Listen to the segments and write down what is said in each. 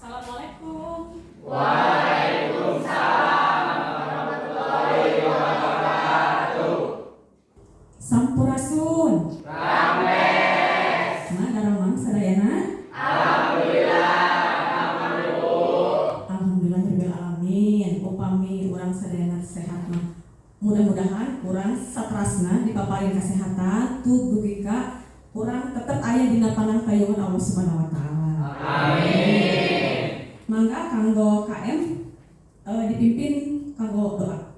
Assalamualaikum. Waalaikumsalam warahmatullahi wabarakatuh. Sampurasun. Rames. Daramang sadayana. Alhamdulillah. Alhamdulillahirabbil alamin. Upami urang sadayana sehat mah. Mudah-mudahan urang satrasna dipaparin kesehatan, tubuh gika urang tetep aya dina panangtayungan Allah Subhanahu wa taala. Amin. Mangga kanggo KM dipimpin kanggo doa.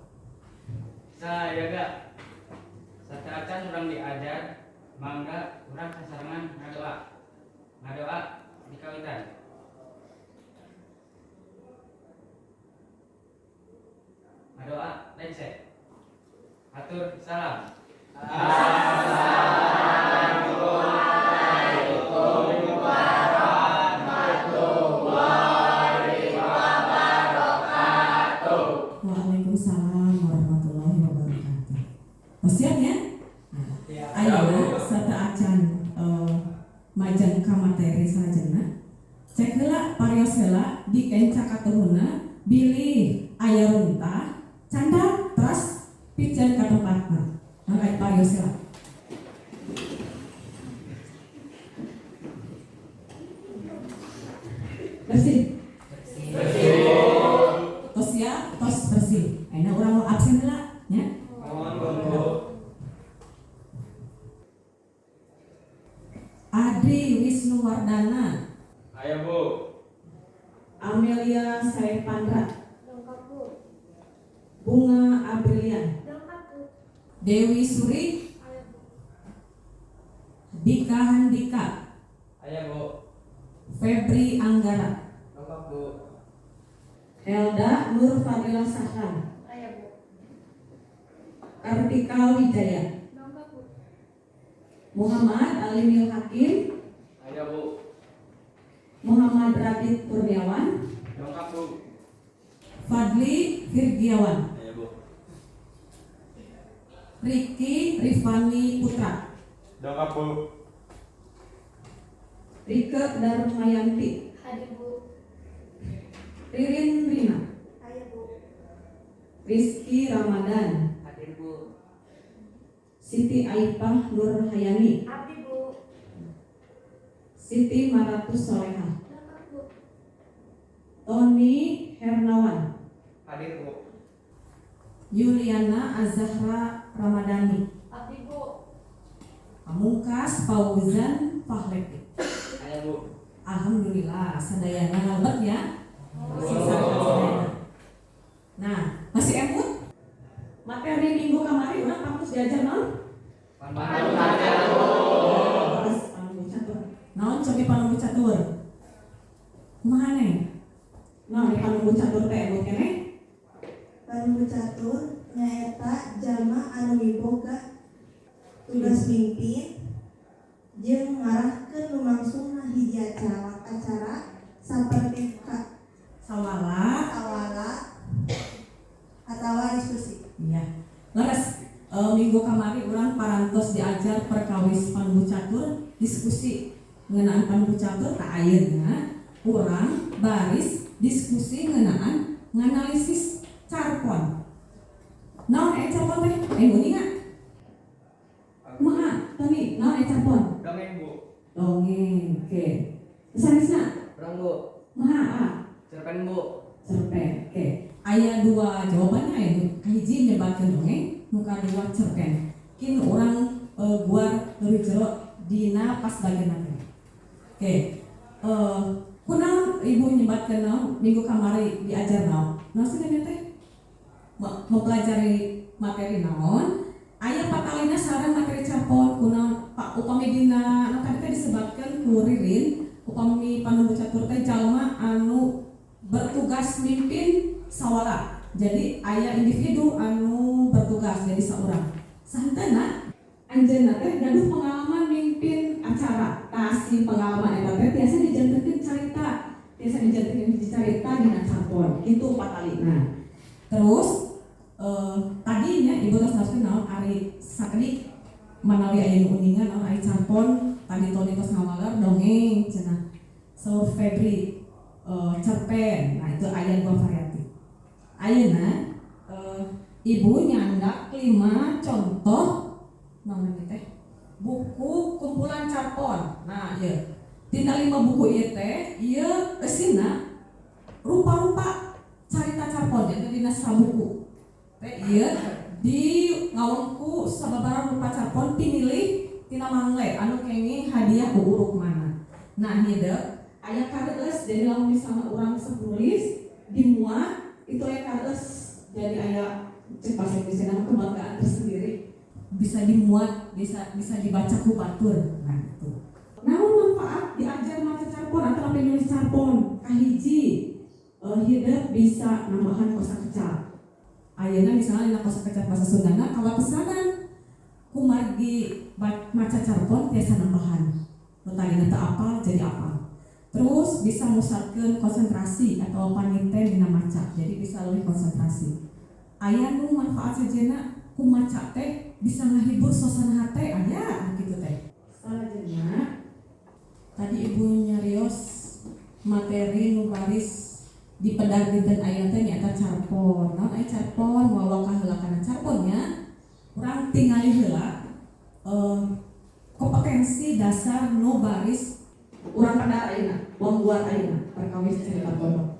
Sayaga sataacan urang diajar mangga urang sasarengan ngadoa di kawitan. Ngadoa lence. Atur salam. Assalamualaikum warahmatullahi wabarakatuh. Waalaikumsalam warahmatullahi wabarakatuh. Siap ya? Ayeuna sataacan majang ka materi sajana. Cek heula parios heula di kenca katuhuna bilih aya runtah candak teras pijan ka tempatna. Mangga parios heula. Bersih. Tos ya, tos bersih. Ayeuna urang mau absen heula nya. Adri Wisnuwardana, Ayo Bu. Amelia Saepandra, Lengkap Bu. Bunga Abrilian, Lengkap Bu. Dewi Suri, Ayo Bu. Dika Handika, Ayo Bu. Febri Anggara, Lengkap Bu. Elda Nur Fadila Sahran, Ayo Bu. Kartika Wijaya, Lengkap Bu. Muhammad Alimil Hakim, Ayo Bu. Muhammad Radit Kurniawan, Lengkap Bu. Fadli Virgiawan, Ayo Bu. Riki Rifani Putra, Lengkap Bu. Rike Darmayanti, Hadir Bu. Ririn Rina, Ayo Bu. Rizky Ramadan, Hadir Bu. Siti Aipah Nur Hayani, Abdi Bu. Siti Maratus Solehah, Lengkap Bu. Tony Hernawan, Hadir Bu. Yuliana Azahra Ramadhani, Abdi Bu. Pamungkas Fauzan Fahlepi. Ayo Bu. Alhamdulillah sadayana ngalbet ya. Sadayana. Nah, masih emut? Materi minggu kemarin urang kampus diajar naon? Terus panunggu catur. Naon cobi panunggu catur? Kumaha neng? Naon di panunggu catur teh emut keneh? Panunggu catur nyaeta jalma anu miboga tugas mimpin jeung ngarahkeun lumangsungna hiji acara saperti Sawala. awala atawa diskusi. Iya. Leres minggu kemarin urang parantos diajar perkawis panunggu catur, diskusi ngeunaan panunggu catur ka ayeuna urang baris diskusi ngeunaan nganalisis carpon. Naon carpon teh? Nguningan. Kumaha? Tani, naon carpon? Dongeng Bu. Dongeng. Oke. Sanesna? Urang Bu. Kumaha? Cerpen Bu. Cerpen. Oke. Aya dua jawabannya aya hiji nyebatkeun dongeng, nu kadua cerpen. Kini urang guar leuwih jero dina pas bagian teh. Oke. Kunaon ibu nyebatkeun naon minggu kamari diajar naon? Naon sih teh? Mempelajari materi naon? Aya patalina sareng materi carpon kunaon Pak upami dina anu tadi teh disebutkeun ku Ririn upami panunggu catur teh jalma anu bertugas mimpin sawala. Jadi aya individu anu bertugas jadi saurang. Santana anjeunna teh gaduh pengalaman mimpin acara. Tah si pengalaman eta teh biasa dijantekeun carita. Biasa dijantekeun carita dina carpon. Kitu patalina. Terus tadinya ibu tos naskeun naon ari sakeudik manawi aya uningan naon ari carpon tadi tos ngawalar dongeng cenah. Saur Febri cerpen. Nah itu aya 2 variatif. Ayeuna ibu nyanda 5 contoh namanya teh buku kumpulan carpon. Nah ieu tina 5 buku ieu teh ieu eusina rupa-rupa carita carpon jadi dina sabuku teh ieu di ngawengku sababaraha rupa carpon pinilih tina mangle anu kenging hadiah uruk mana. Nah ieu deh aya kareus jadi lamun misalnya urang nulis dimuat itu aya kareus jadi aya cek bahasa Indonesia kebanggaan tersendiri bisa dimuat bisa dibaca ku batur. Nah itu namun manfaat diajar maca carpon atau penulis carpon kahiji hidup bisa nambahan kosakata. Ayeuna misalnya dina kosakata bahasa Sundana kalau pesanan kumargi maca carpon tiasa nambahan nu tadina teu apal jadi apal. Terus bisa musatkeun konsentrasi atau paniten dina maca jadi bisa leuwih konsentrasi. Aya nu manfaat sejenna ku maca teh bisa ngahibur suasana hate aya kitu teh. Salajengna tadi ibu nyarios materi nu baris di pedang dinten aya teh nyaeta carpon. Naon aya carpon wawa kaheula kana carponnya urang tingali heula kompetensi dasar nu baris urang pada ayeuna wangguan ayeuna perkawis cerita pondok.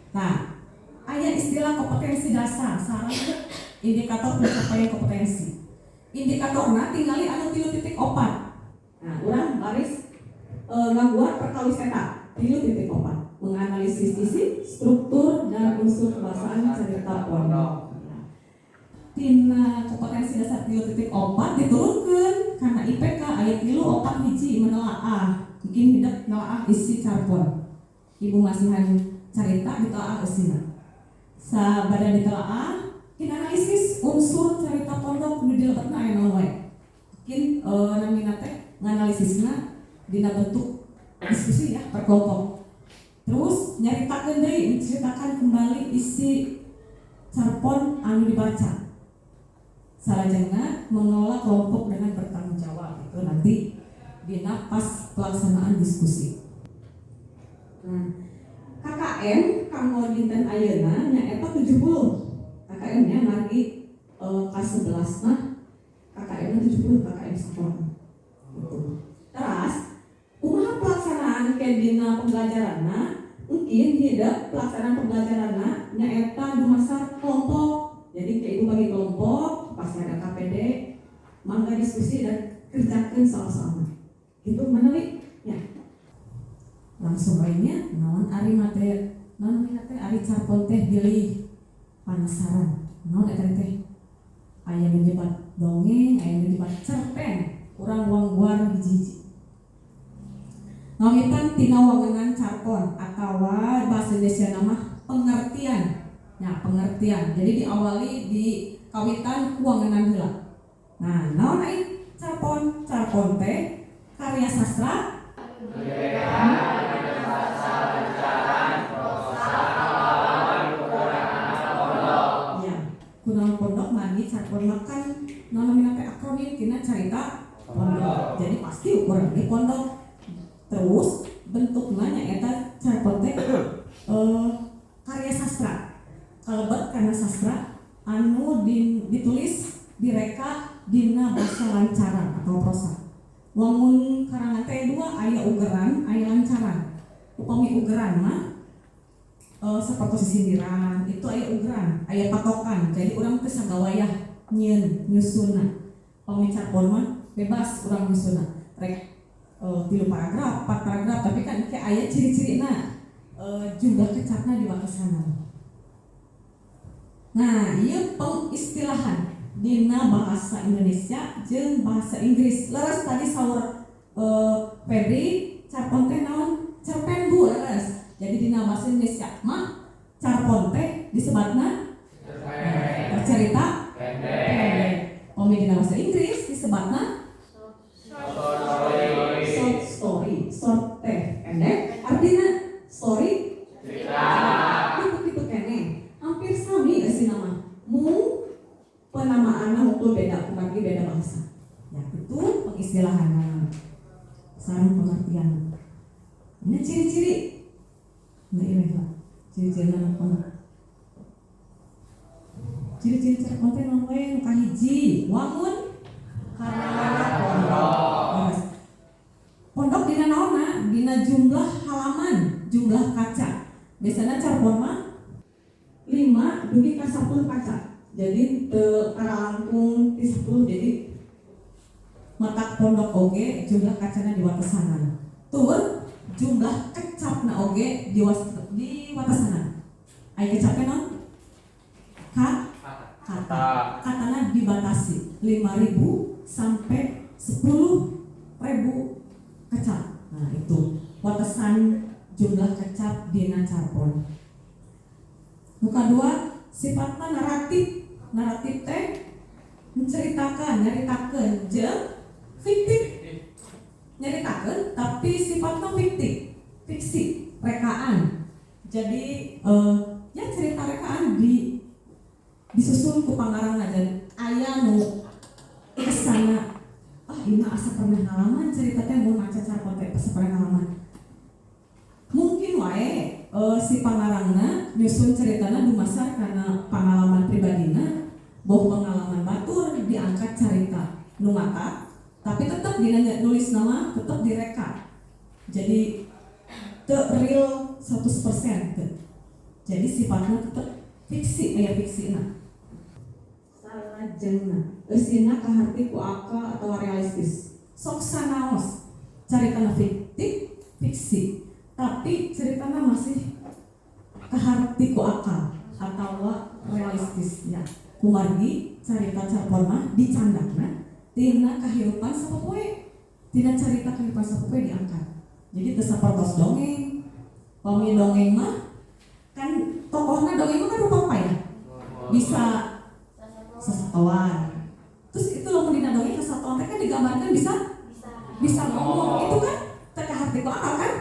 Nah, aya istilah kompetensi dasar sareng indikator pencapaian kompetensi. Indikatorna tingali anu 3.4. Nah, urang baris ngangguan perkawis eta 3.4 menganalisis isi, struktur dan unsur kebahasaan cerita pondok. Tina kompetensi dasar 3.4 diturunkeun karena IPK ayat 3 hiji menelaah mungkin tidak menelaah isi carpon. Ibu masihan carita ditelaah eusina. Sabada ditelaah analisis unsur cerita pondok nu dilebetna aya naon wae. Mungkin namina teh nganalisisna dina bentuk diskusi ya perkelompok. Terus nyaritakeun deui menceritakan kembali isi carpon anu dibaca. Salajengna mengelola kelompok dengan bertanggung jawab itu nanti dina pas pelaksanaan diskusi. Nah, KKM kanggo dinten ayeuna nyaeta 70. KKM nya margi kelas 11 nah KKM nya 70 KKM sakola. Gitu. Terus kumaha pelaksanaan ke dina pembelajaranna? Mungkin hidup pelaksanaan pembelajaranna nyaeta dumasar kelompok. Jadi kayak ibu bagi kelompok, pas ada KPD, mangga diskusi dan kerjakan sama-sama. Itu menarik ya. Langsung lainnya naon ari materi naon teh ari carpon teh pilih penasaran. Naon eta teh? Aya menjebat dongeng, aya menjebat cerpen, urang wangguar hiji-hiji. Ngawitan tina wangenan carpon atawa bahasa Indonesia nama pengertian. Ya, pengertian. Jadi diawali di kawitan wangenan heula. Nah, naon ai carpon? Carpon teh karya sastra kunaon pondok mandi carpon makan namina teh akronim tina carita pondok. Jadi pasti ukuran di pondok. Terus bentukna nyaeta carpon teh karya sastra. Kalebet karena sastra anu ditulis direka dina basa lancaran atau prosa. Wangun karangan teh 2 aya ugeran, aya lancaran. Upami ugeran mah seperti sindiran, itu aya ugeran, aya patokan. Jadi urang teh sagawayah nyieun nyusunna. Upami carpon mah bebas urang nyusunna. Rek 3 paragraf, 4 paragraf, tapi kan kayak aya ciri-cirina jumlah kecapna diwakisana. Nah, ieu pengistilahan dina bahasa Indonesia jeung bahasa Inggris. Leres tadi saur Febri carpon teh naon? Cerpen Bu leres. Jadi dina bahasa Indonesia mah carpon teh disebatna cerita pendek. Omi dina bahasa Inggris disebatna short story. Short teh pendek artinya story cerita. Itu keneh. Hampir sami eusi nama. Penamaanna waktu beda, kumargi beda bahasa. Ya itu pengistilahanna sareng pengertian. Ini ciri-ciri Nah ini lah ciri-ciri pondok. Ciri-ciri carpon teh namanya kahiji wangun karena pondok. Pondok dina naonna dina jumlah halaman, jumlah kaca. Biasanya carpon mah 5 dugi ka 10 kaca. Jadi teu langkung 10 jadi mata pondok oge jumlah kacana di watasanan. Tur jumlah kecapna oge di watasanan. Ai kecapna naon? Katana dibatasi 5.000 sampai 10.000 kecap. Nah itu watasan jumlah kecap dina carpon. Muka 2 sifatna naratif teh menceritakan, nyaritakeun jeung fiktif. Nyaritakeun tapi sifatna fiktif, fiksi, rekaan. Jadi ya cerita rekaan disusun ku pangarangna dan aya nu kesana ini asa pernah ngalaman cerita teh mun maca carpon teh asa pernah ngalaman. Mungkin wae si pangarangna nyusun ceritana dumasar karena pengalaman pribadina, boh pengalaman batur diangkat cerita nu mata, tapi tetap dina nulis nama tetap direka. Jadi teu real 100%. Jadi sifatnya tetap fiksi aya fiksina. Salajengna eusina kaharti ku akal atau realistis. Sok sanaos caritana fiktif, fiksi, tapi ceritana masih kaharti ku akal atau realistis ya. Kumargi carita carpon mah dicandakna tina kahirupan sapopoe, tina carita kahirupan sapopoe diangkat. Jadi teu sapertos dongeng. Pami dongeng mah kan tokohna dongeng mah kan rupa apa ya? Bisa sasatoan. Terus itu lamun dina dongeng sasatoan teh kan digambarkan bisa ngomong. Itu kan teu kaharti ku akal kan?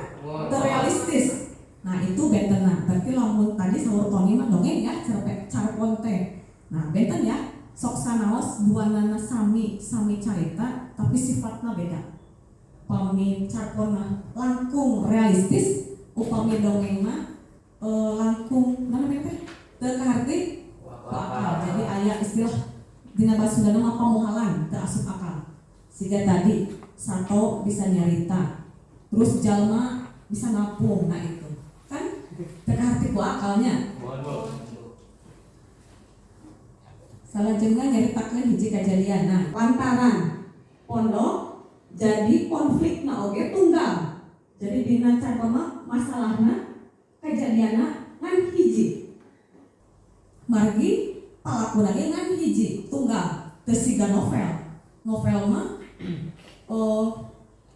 Teu realistis. Nah itu bentenna. Berarti lamun tadi saur Tony mah dongeng ya carpon teh. Nah benten ya sok sanaos duanana sami carita tapi sifatna beda. Upami carpon mah langkung realistis, upami dongeng mah langkung namanya teh teu kaharti akal. Jadi aya istilah dina basa Sunda mah pamuhalan teu asup akal. Siga tadi sato bisa nyarita, terus jalma bisa ngapung. Nah itu kan teu kaharti ku akalnya. Salajengna nyaritakeun hiji kajadian. Nah, lantaran pondok jadi konflikna oge tunggal. Jadi dina carpon mah masalahna kajadianna ngan hiji. Margi palakuna ge ngan hiji tunggal. Teu siga novel. Novel mah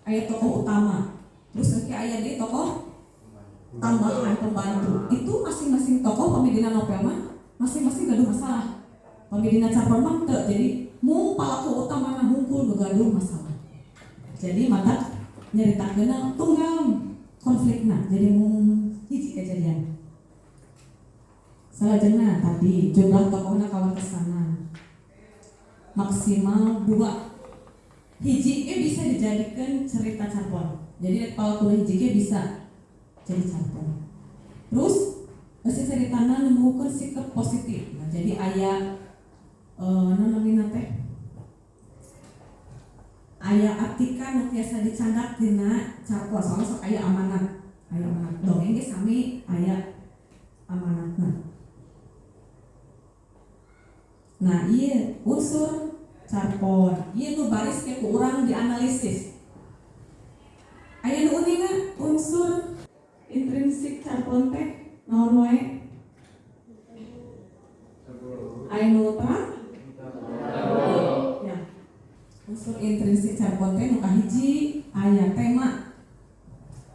aya tokoh utama. Terus nanti aya deui tokoh tambahan pembantu. Itu masing-masing tokoh pamidina novel mah masing-masing gaduh masalah. Pamidina carpon mah teu. Jadi mung palaku utamana hungkul gaduh masalah. Jadi mata nyaritakeun tunggal konflikna. Jadi mung hiji kejadian. Salajengna tadi jumlah tokohna kawatesanan maksimal 2. Hiji ge bisa dijadikan cerita carpon. Jadi palaku hiji ge bisa jadi carpon. Terus si ceritana nembukeun sikap positif. Nah, jadi aya namina teh aya atika nu tiasa dicandak dina carpon. Soalnya sok aya amanat. Aya amanat dongeng ge sami aya amanatna. Nah, ieu unsur carpon. Ieu nu baris ke ku urang dianalisis. Aya nu uningan unsur intrinsik carpon teh naon wae? Aya nu terang? Ya. Unsur intrinsik carpon teh nu kahiji aya tema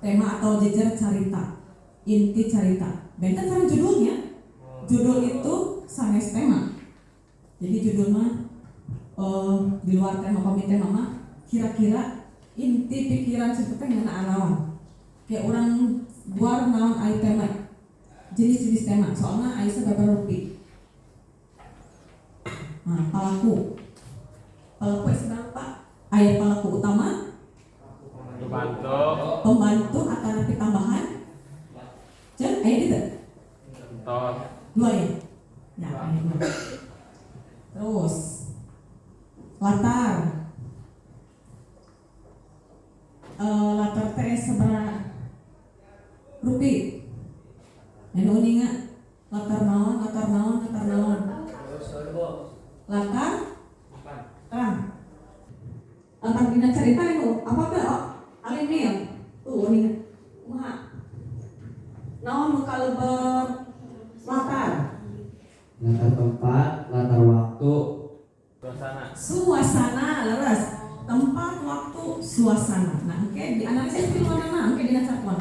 atau jejer carita. Inti carita. Benten sareng judulnya. Judul itu sanes tema. Jadi judul mah di luar tema tema mah kira-kira inti pikiran cerita ngeunaan naon. Kayak orang luar naon aya tema. Jenis-jenis tema. Soalnya aya sababaraha rupi. Nah, palaku sedang Pak. Aya palaku utama, pembantu atau napi tambahan, jeung Ayat itu. Tos. Dua ya? Ya, ayat dua. Terus latar. Latar teh seberapa rupi? Anu ingat latar naon, latar naon, latar naon. Latar terang. Latar dina cerita itu apa tuh? Alimil. Tuh ingat. Kumaha? Naon nu kalebet latar? Latar tempat, latar waktu, Suasana. Leres. Tempat, waktu, suasana. Nah, oke, dianalisis di mana? Oke, dina cakon.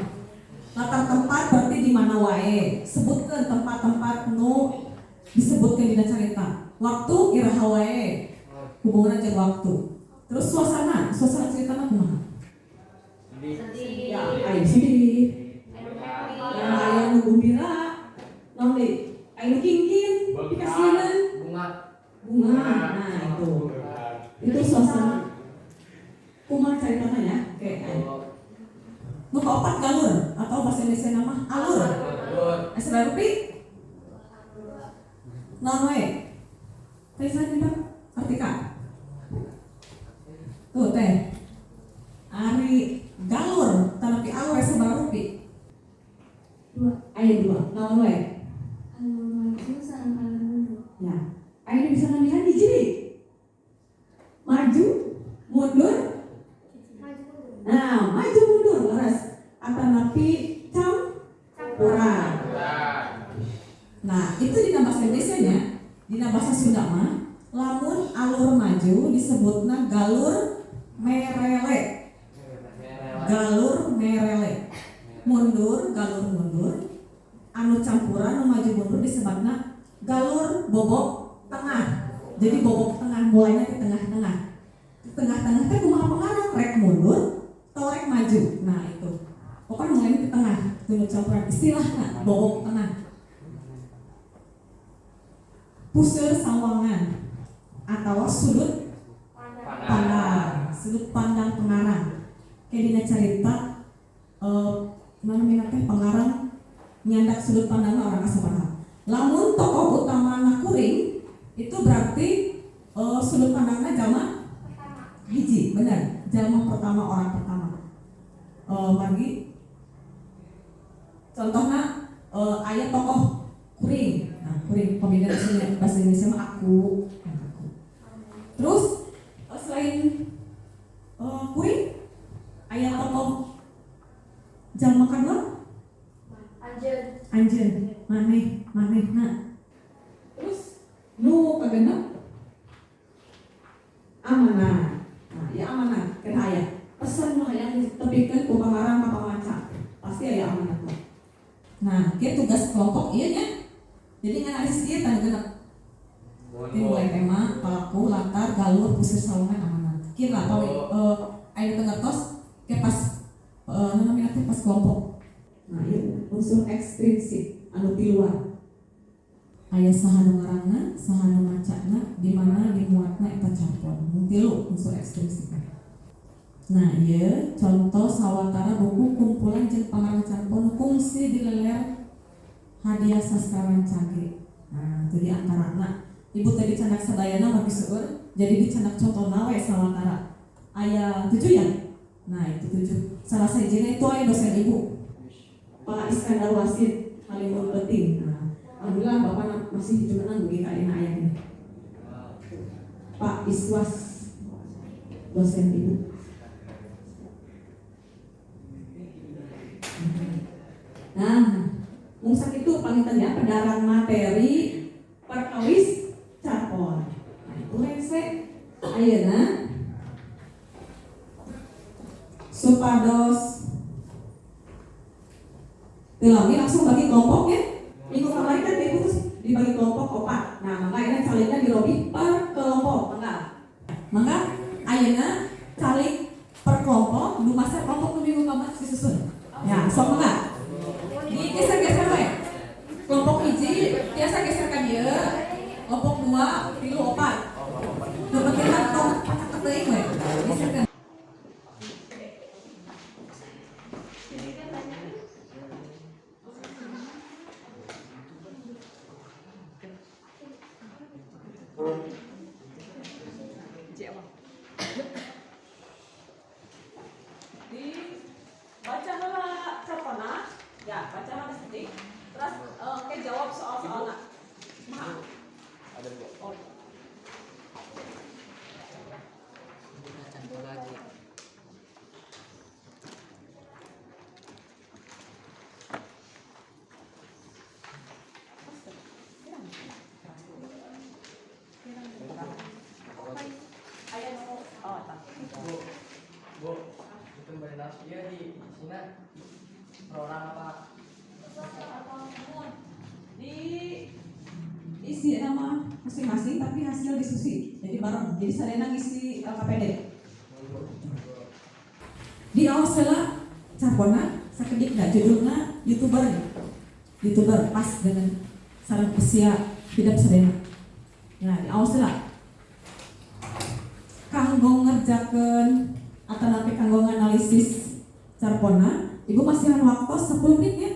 Latar tempat berarti di mana wae. Sebutkan tempat-tempat nu disebutkan dina cerita. Waktu iraha wae. Hubungan jeung waktu. Terus suasana cerita mah kumaha? Ya, aya sedih. Ya, aya nu gembira. Naon deui? Aya nu kingkin, dikasihan bunga. Nah, itu suasana. Kumaha ceritanya ya? Oke. Nu kaopat galur atau bahasa Indonesia nama alur. Asal rupi. Naon wae? Tulisan kita artika. Tuh teh. Ari galur tapi alur sabaraha rupi? 2. Aya 2. Naon wae? Alur maju sareng alur mundur. Ya. Aya bisa ngambilan hiji. Maju, mundur. Nah, maju mundur leres. Atanapi campuran. Nah, itu di bahasa Indonesia nya, di bahasa Sunda mah, lamun alur maju disebutna galur merele. Galur merele. Mundur, galur mundur. Anu campuran, anu maju mundur disebutna galur bobok tengah. Jadi bobok tengah mulainya di tengah-tengah. Di tengah-tengah teh kumaha pengarang rek mundur atau rek maju. Nah, itu. Pokoknya mulainya di tengah. Itu campuran istilahnya bobok tengah. Puseur sawangan atau sudut pandang. Sudut pandang pengarang. Kayak dina cerita namanya teh pengarang nyandak sudut pandangnya orang asal. Lamun tokoh utama kuring itu berarti sudut pandangnya jalma hiji, benar. Jalma pertama, orang pertama. Bagi contohnya ayat tokoh kuring. Nah, kuring pemilihan bahasa Indonesia mah aku. Terus selain kuring ayat tokoh jalma kedua anjeun maneh nah. Terus nu kagenep amanah. Nah, ya amanah kena aya. Pesan nu hayang ditepikeun ku pangarang ka pamaca. Pasti aya amanah. Nah, kieu tugas kelompok ieu nya. Jadi nganalisis ieu tanu genep. Mulai tema, pelaku, latar, galur, puseur sawangan, amanah. Kieu lah aya teu ngertos ke pas namanya teh pas kelompok. Nah, ieu unsur ekstrinsik anu di luar. Aya saha nu ngaranna, saha nu macana, di mana dimuatna eta capon. Mun tilu unsur ekstrinsik. Nah, ieu contoh sawatara buku kumpulan jeung pangarang capon kungsi di leler hadiah sastra rancage. Nah, itu di antarana. Ibu tadi candak sadayana mah seueur, jadi dicandak contohna we sawatara. Aya 7 ya? Nah, itu 7. Salah sahijina itu aya dosen ibu. Pak Iskandar Wasid Halimun Beting. Nah, alhamdulillah Bapak masih juga nanggung kaina aya ini. Pak Iswas dosen ibu. Nah, mungsak itu pangitannya pedaran materi perkawis capon. Nah, itu hese ayeuna supados Tilami langsung bagi kelompok ya. Minggu kemarin kan ibu terus dibagi kelompok 4. Nah, maka ini calegnya dirobi per kelompok, maka ayeuna caleg per kelompok, dumasa kelompok minggu kemarin disusun. Ya, sok enggak? Digeser-geser we. Kelompok hiji biasa geser ka dieu. Kelompok 2, 3, 4. Dapat tong pacak teuing we. Geserkeun. Di baca heula carpona, ya baca heula sedikit. Terus oke jawab soal-soalna. Kumaha? Ada Bu. Oh. Campur lagi. Aya nu tah. Bu, itu Mbak Nasia di sini program apa? Di isi nama masing-masing tapi hasil diskusi. Jadi bareng. Jadi sadayana ngisi KPD. Di awal setelah carpona sakedik da judulna YouTuber pas dengan sarang usia tidak sadayana. Nah, di awal setelah kanggo ngerjakeun atau nanti kanggo analisis carpona, Ibu masih ada waktu 10 menit ya.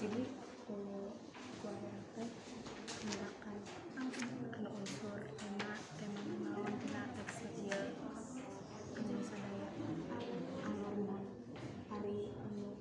Jadi tindakan anu unsur tema naon tina teks kecil anu sadaya anu hari anu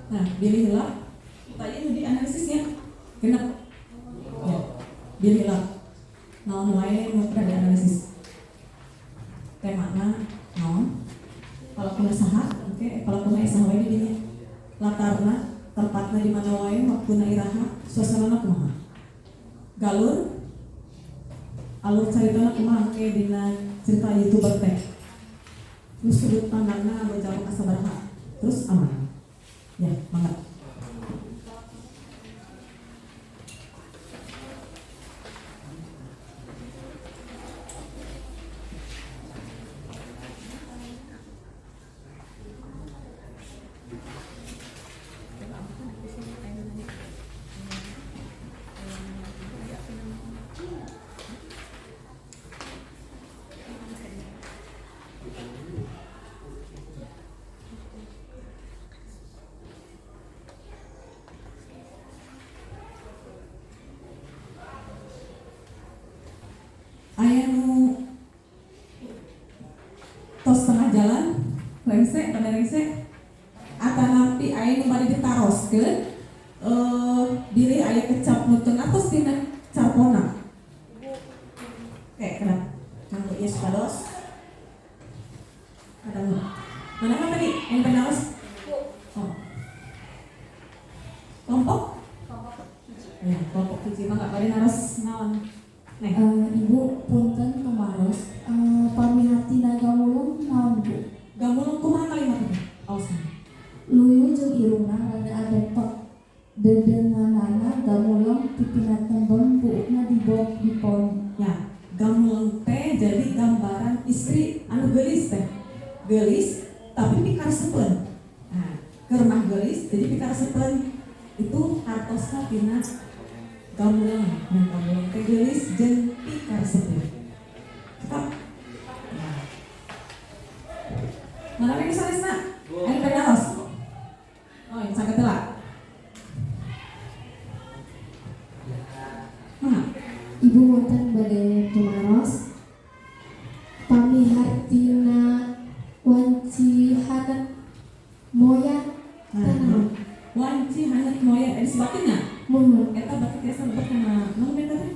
Nah, pilihlah. Tadi itu di analisis ya. Kenapa? Ya, pilihlah. Naon wae nu di analisis. Temana naon? Kalau kuna saha, oke, kalau kuna saha wae di dinya. Latarna, tempatna di mana wae, waktuna iraha, suasanana kumaha. Galur alur caritana kumaha ke dina cerita YouTuber teh. Terus sudut pandangna anu jauh kasabaraha. Terus aman. Ya, mangga. Aya nu tos tengah jalan lengse pada lengse atanapi aya nu bari ditaroskeun diri aya kecap nu teu atos tina carpona. Kenapa? Kanggo ieu supados mangga bari naros naon. Neh. Ibu punten kemaros pamihartina gamulung naon Bu? Gamulung kumaha kalimat itu? Ausna. Luyu jeung irungna rada adepek dedenganana gamulung pipina tembem buukna dibok dipon. Ya, gamulung teh jadi gambaran istri anu geulis teh. Geulis tapi pikarsepeun. Nah, keur mah geulis jadi pikarsepeun itu hartosna tina gamulung. Nah, gamulung teh geulis jeung pikarsepeun. Tetap. Nah. Mana lagi sanesna? Ayo pedalos. Oh, yang sakit lah. Mana? Ibu wonten bade tumaros pamihartina wanci hadat moyan tanah Wanci hanet moya disebutnya. mohon Eta berarti tiasa lebet kana naon eta teh?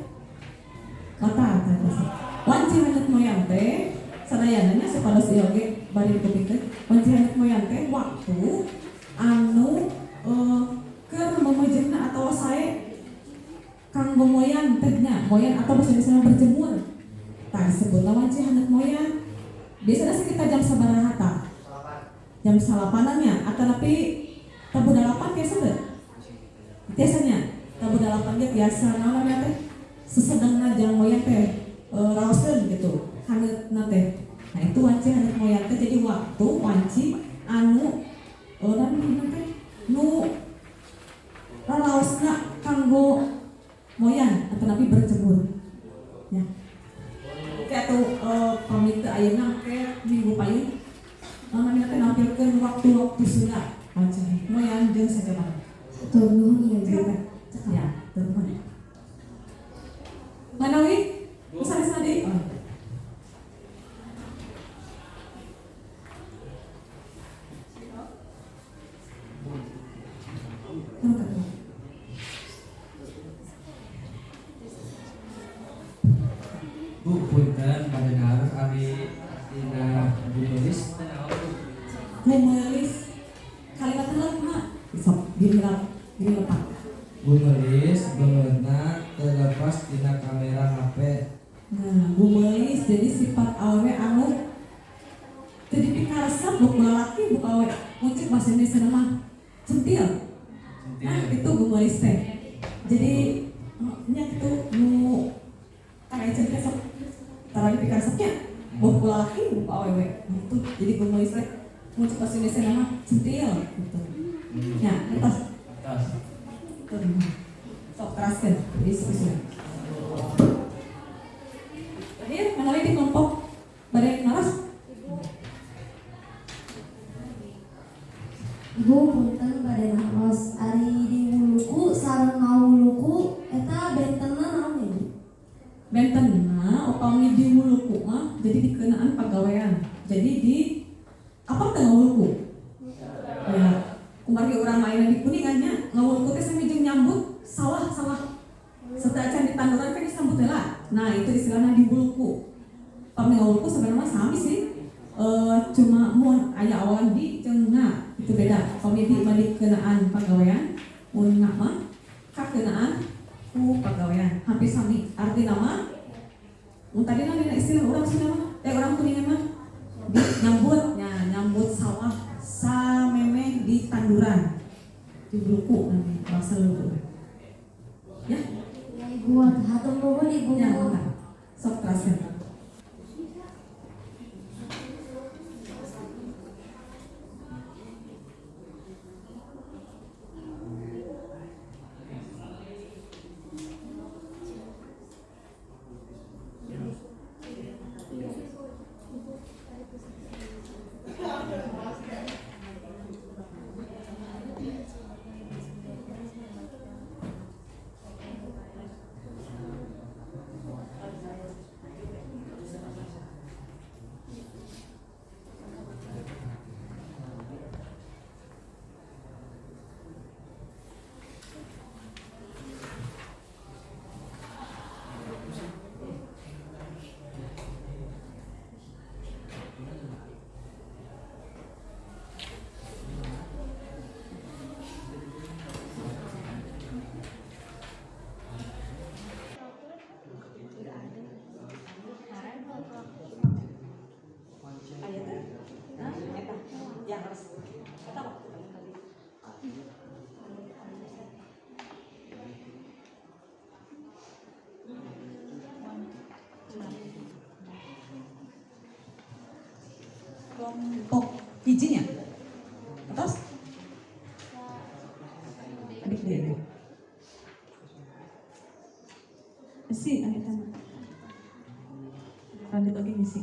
Kata tiasa. Wanci hanet moyan teh sadayanana sapados ieu oge bari dipikirkeun. Wanci hanet moyan teh waktu anu keur memejengna atau sae kanggo moyan teh nya, moyan atau bahasa Indonesia berjemur. Tah disebutna wanci hanet moyan. Biasanya sekitar jam sabaraha tah? Jam 8-annya atau tapi tabu dalapan biasa teh? Biasanya tabu dalapan dia biasa namanya teh sesedengna jang moyan teh raoskeun gitu haneutna teh. Nah itu wanci haneut moyan teh jadi waktu wanci anu namanya teh nu raraosna kanggo moyan atau nabi berjemur. Ya. Kayak tuh pamit teh ayeuna ke minggu payung namanya teh nampilkeun waktu-waktu sunat wanci moyan jeung sajabana. Tur nuhun ieu Bu. Ya, telepon. Manawi? Bisa di oh. Bu punten pada harus ari dina ditulis Menulis kalimat lemah. Sok dihilap, dilepak. Bu nulis beungeutna terlepas dina kamera HP. Nah, menulis jadi sifat awewe anu jadi pikarsa buku lalaki buku awewe muncul bahasa Indonesia mah centil. Nah, itu menulis teh. Jadi nya itu nu kayak centil sok tara di pikarsanya buku lalaki buku awewe. Itu jadi menulis teh muncul bahasa Indonesia mah centil gitu. Ya, atas. Sok keraskan diskusi. Terakhir, mana lagi di kelompok badai naras? Ibu punten bade naos ari di wuluku sareng ngawuluku eta bentenna naon ya Bu? Bentenna upami di wuluku mah jadi dikenaan pagawean. Jadi di apa teh ngawuluku? Ya, kumari urang mainan di Kuningannya ngawuluku teh sami jeung nyambut sawah-sawah. Setelah di tanduran kan disambut lah. Nah itu istilahnya di wuluku. Pami ngawuluku sebenarnya sami sih. Cuma mun aya awalan di jeung na itu beda. Pami di mah dikenaan pagawean, mun na mah kakenaan ku pagawean. Hampir sami. Arti nama mun tadi dina istilah urang Sunda mah, urang Kuningan mah di nyambut sawah samemeh di tanduran. Di wuluku namanya bahasa Luhur. Ya, Ya Ibu, hatur nuhun Ibu. ya, enggak. Sok terasa. kelompok hijinya. Terus adik deh. Si adik sama. Lanjut lagi ngisi.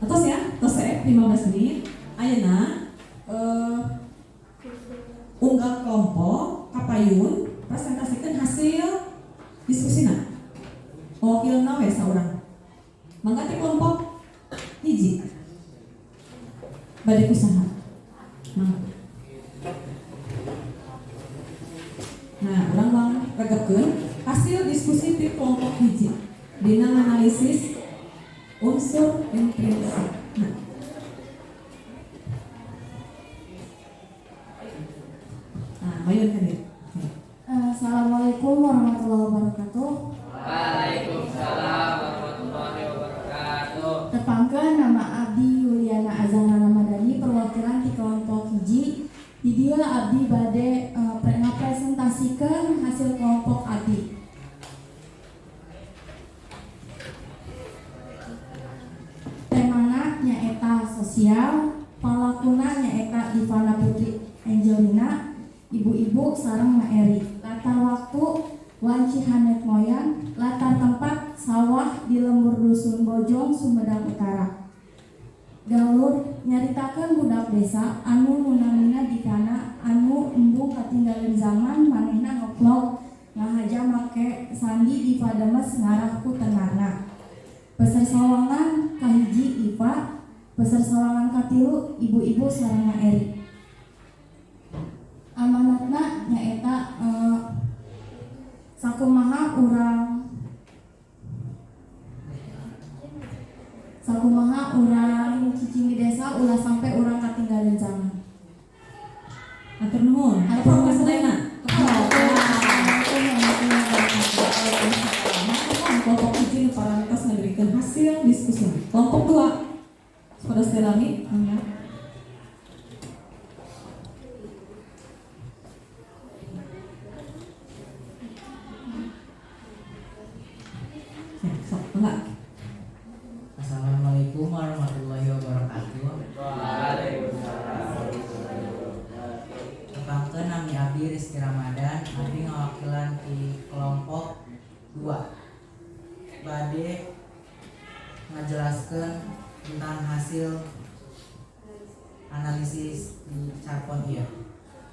Terus ya, terus 15 menit. Ayeuna unggal kelompok kapayun presentasikan hasil diskusina. Wakilna we saurang. Mangga ti kelompok hiji. Bade usaha. Nah, urang regepkeun hasil diskusi ti kelompok hiji dina analisis unsur intrinsik. Nah, mayun kan ya. Assalamualaikum warahmatullahi wabarakatuh. Waalaikumsalam warahmatullahi wabarakatuh. Tepangkeun nama Abdi Yuliana Azhar Ramadhani perwakilan di kelompok hiji. Di dia Abdi bade ngapresentasikan hasil kelompok Abdi. Temana nyaeta sosial, palakuna nyaeta Divana Putri Angelina, ibu-ibu sareng Maeri. Latar waktu Wanci Hanet Moyan, latar tempat sawah di lembur dusun Bojong, Sumedang Utara. Galur nyaritakeun budak desa anu munamina dikana anu embung katinggalin zaman manehna ngeplog ngahaja make sandi di pademes ngarah ku tenarna. Peser sawangan kahiji Ipa, peser sawangan katilu ibu-ibu sareng Maeri. Amanatna nyaeta sakumaha urang cicing di desa ulah sampai urang katinggalin zaman. Atur nuhun. Atur nuhun. Sedayana. Kelompok hiji parantos ngabirikeun hasil diskusi. Kelompok 2 Saudara Stelami, Rizky Ramadan, abdi ngawakilan di kelompok 2. Bade ngajelaskeun tentang hasil analisis di Carpon ieu.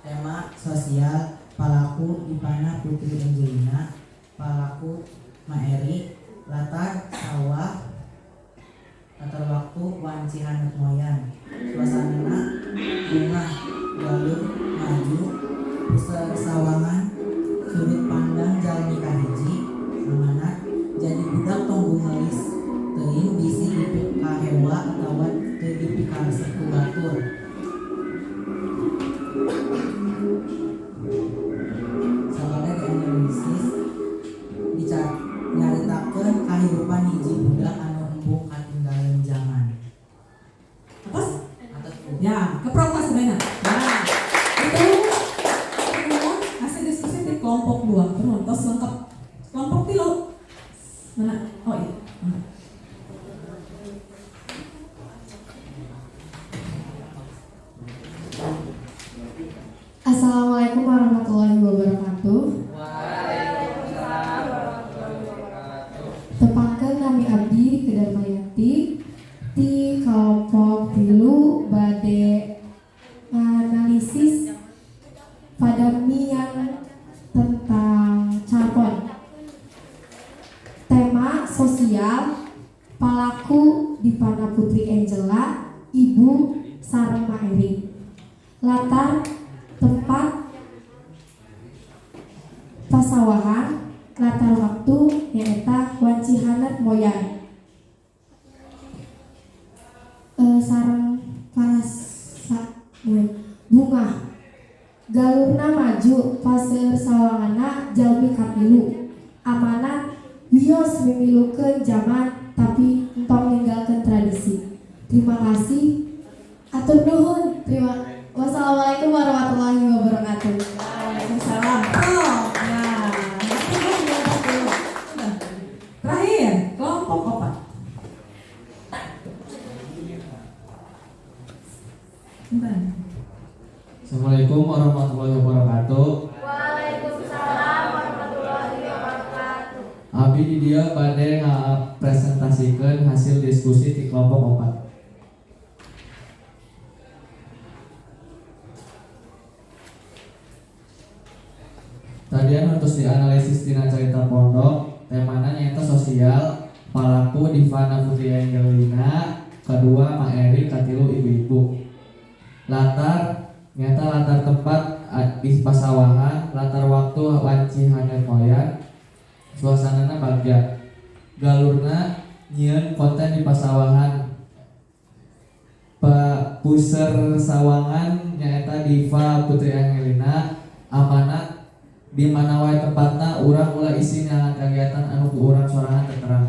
Tema sosial palaku Ivana Putri Angelina, palaku Maeri, latar sawah, latar waktu Wanci Hanut Moyan, suasanana bunga galur maju pusat sawangan sudut pandang jalmi kahiji amanat jadi budak tonggung ngelis teuing bisi dipik ka hewa atawa teu dipik ka seku batur. Sabada dianalisis nyaritakeun kahirupan hiji budak anu embung katinggalan zaman. Atas? Atas Ya, keprokas sebenarnya. Nah, itu hasil diskusi di kelompok 2. Turun, tos lengkap. Kelompok 3. Mana? Oh iya. Assalamualaikum warahmatullahi wabarakatuh. Waalaikumsalam warahmatullahi wabarakatuh. Tepangkeun nami abdi Kedarmayati di kelompok 3 bade analisis padamian tentang Carpon. Tema sosial palaku Ivana Putri Angela, ibu sareng Maeri. Latar tempat pasawahan, latar waktu nyaeta Wanci Hanut Moyan. Sareng bunga galurna maju paseur sawangana jalmi kapilu amanat wios mimilukeun zaman tapi entong ninggalkeun tradisi. Terima kasih. Atur nuhun. Wassalamualaikum warahmatullahi wabarakatuh. Waalaikumsalam. Oh, ya. Sudah. Terakhir, kelompok 4. Bentar. Assalamualaikum warahmatullahi wabarakatuh. Waalaikumsalam warahmatullahi wabarakatuh. Abdi di dia bade ngapresentasikeun hasil diskusi di kelompok 4. Tadian untuk dianalisis tina carita pondok, temana nyaeta sosial, palaku Ivana Putri Angelina, kedua Maeri, katilu ibu-ibu. Latar nyaeta latar tempat di pasawahan, latar waktu Wanci Hanut Moyan, suasanana bagja. Galurna nyieun konten di pasawahan. Puser sawangan nyaeta Diva Putri Angelina, amanat di mana wae tempatna urang ulah isi nyangan kegiatan anu ku urang sorangan terterang.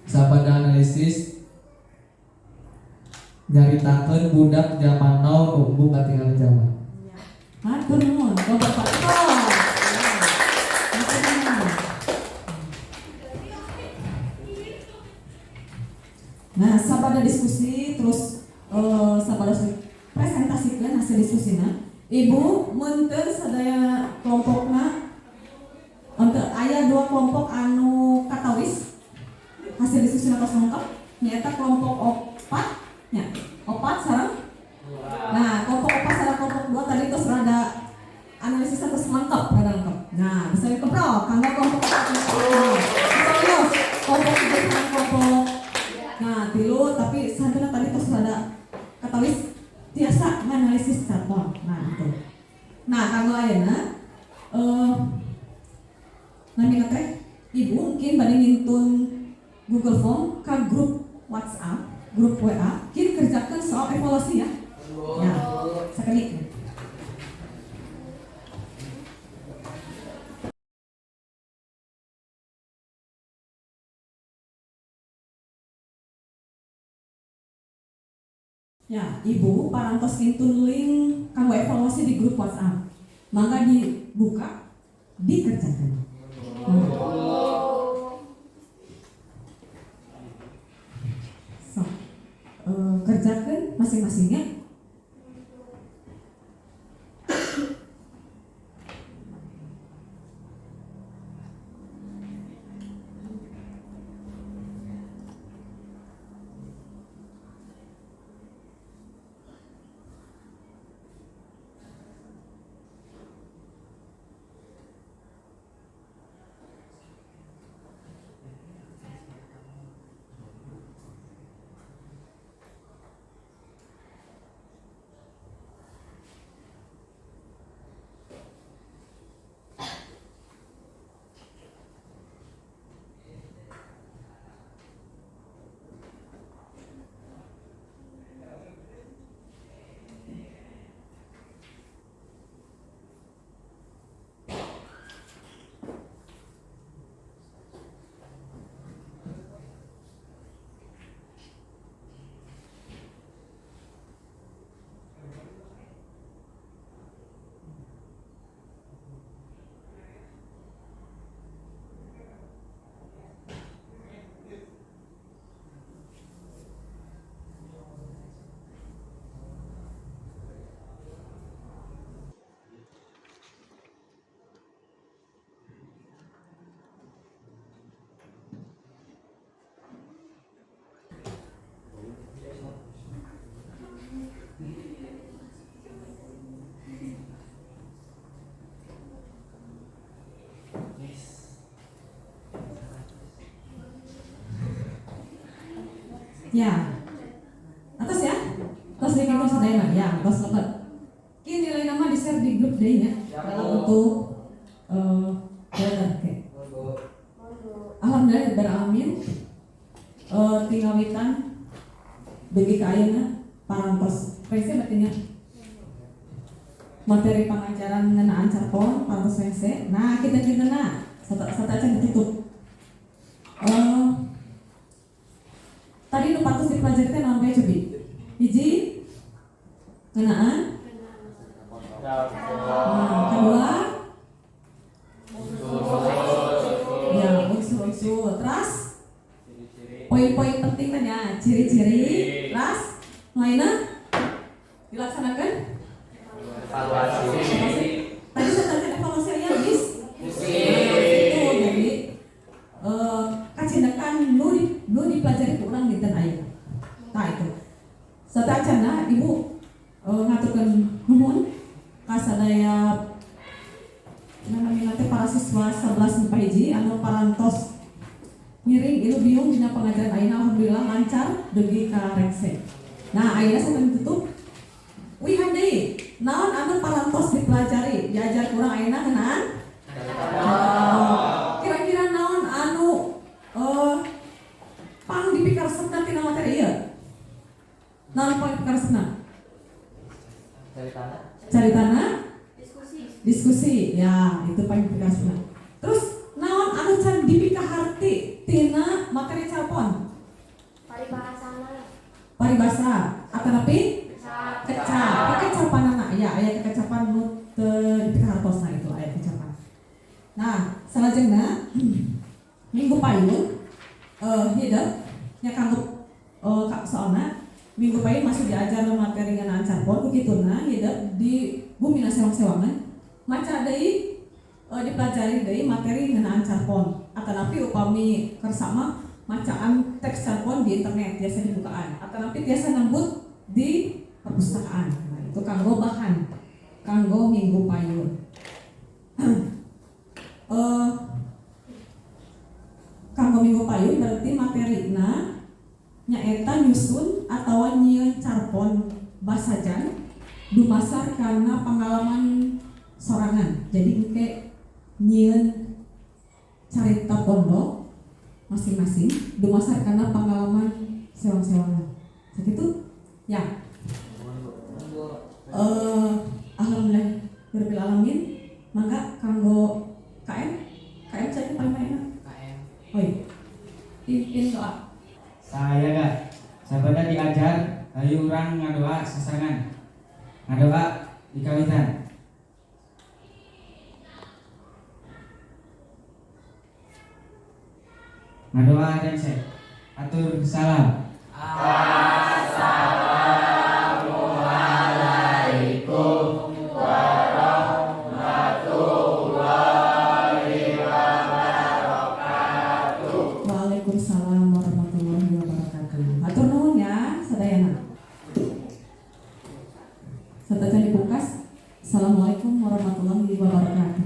Sapada analisis nyaritakeun budak zaman now nu embung katinggalan zaman. Matur nuhun, kelompok 4. Nah, sabada diskusi terus sabada presentasikan hasil diskusinya. Ibu munten sadaya kelompokna untuk aya 2 kelompok anu katawis hasil diskusi tos lengkap nyaeta kelompok 4 nya 4 sareng. Nah, kelompok 4 sareng kelompok 2 tadi terus rada analisis tos lengkap, rada lengkap. Nah, bisa dikeprok kanggo kelompok 4. Terus kelompok 3 sareng kelompok nah, 3 tapi santuna tadi terus rada katawis biasa menganalisis Carpon. Nah, itu. Nah, kanggo ayeuna nami teh ibu mungkin bade ngintun Google Form ka grup WhatsApp, grup WA, kieu kerjakeun soal evaluasi ya. Ya, sakali. Ya, ibu parantos ngintun link kanggo evaluasi di grup WhatsApp. Mangga dibuka, dikerjakan. So, kerjakan masing-masingnya. Ya. Atas ya? Tos di kita sadayana ya, tos lebat. Ini nilai nama di-share di grup deh ya. Dalam bentuk oke. Alhamdulillah beramin. Tinggal witan bagi kaayana parantos. Pese batinya. Materi pengajaran ngenaan carpon parantos pese. Nah, kita na. Satu aja ditutup. Tadi nu patus dipelajari teh naon bae cobi? Hiji ngenaan. Nah, kedua ya unsur-unsur. Terus poin-poin penting kan ya, ciri-ciri. Terus lainnya dilaksanakan Evaluasi. tadi saya tanya evaluasi ya bis jadi kacindakan lu dipelajari kurang dinten aya. Nah itu satacana ibu ngaturkeun nuhun ka sadaya namanya teh para siswa 11 hiji anu parantos ngiring ieu biung dina pengajaran ayeuna alhamdulillah lancar dugi ka rekse. Nah ayeuna sampeyan tutup wihan deui naon anu parantos dipelajari diajar kurang ayeuna ngeunaan kira-kira naon anu pang dipikaresepna tina materi ieu naon pang dipikaresepna cari tanah diskusi ya itu paling dipikaresepna. Terus naon anu can dipikaharti tina materi calpon paribasa atanapi kecapanana ya aya kecapan nu teu dipikahartosna itu aya kecapan. Nah salajengna minggu payun hideung nya kanggo soalna minggu payun masih diajar materi ngeunaan carpon kukituna hideung di bumi sewang-sewangan maca deui dipelajari deui materi ngeunaan carpon atanapi upami kersama macaan teks carpon di internet biasa dibukaan atanapi biasa nembut di perpustakaan. Nah, itu kanggo bahan kanggo minggu payun. Kanggo minggu payun berarti materina nyaeta nyusun atau nyieun carpon basajan dumasar karena pengalaman sorangan. Jadi engke nyieun carita pondok masing-masing dumasar karena pengalaman sewang-sewangan. Begitu? Ya. Alhamdulillah rabbil alamin. Mangga kanggo KM saya paling enak. Oi. Pimpin doa. Saya gak sabada diajar ayo urang ngadoa sasangan. Ngadoa di kawitan. Ngadoa dan saya atur salam. Assalamualaikum warahmatullahi wabarakatuh. Waalaikumsalam warahmatullahi wabarakatuh. Atur nuhun ya sadayana. Satajan dibukas. Assalamualaikum warahmatullahi wabarakatuh.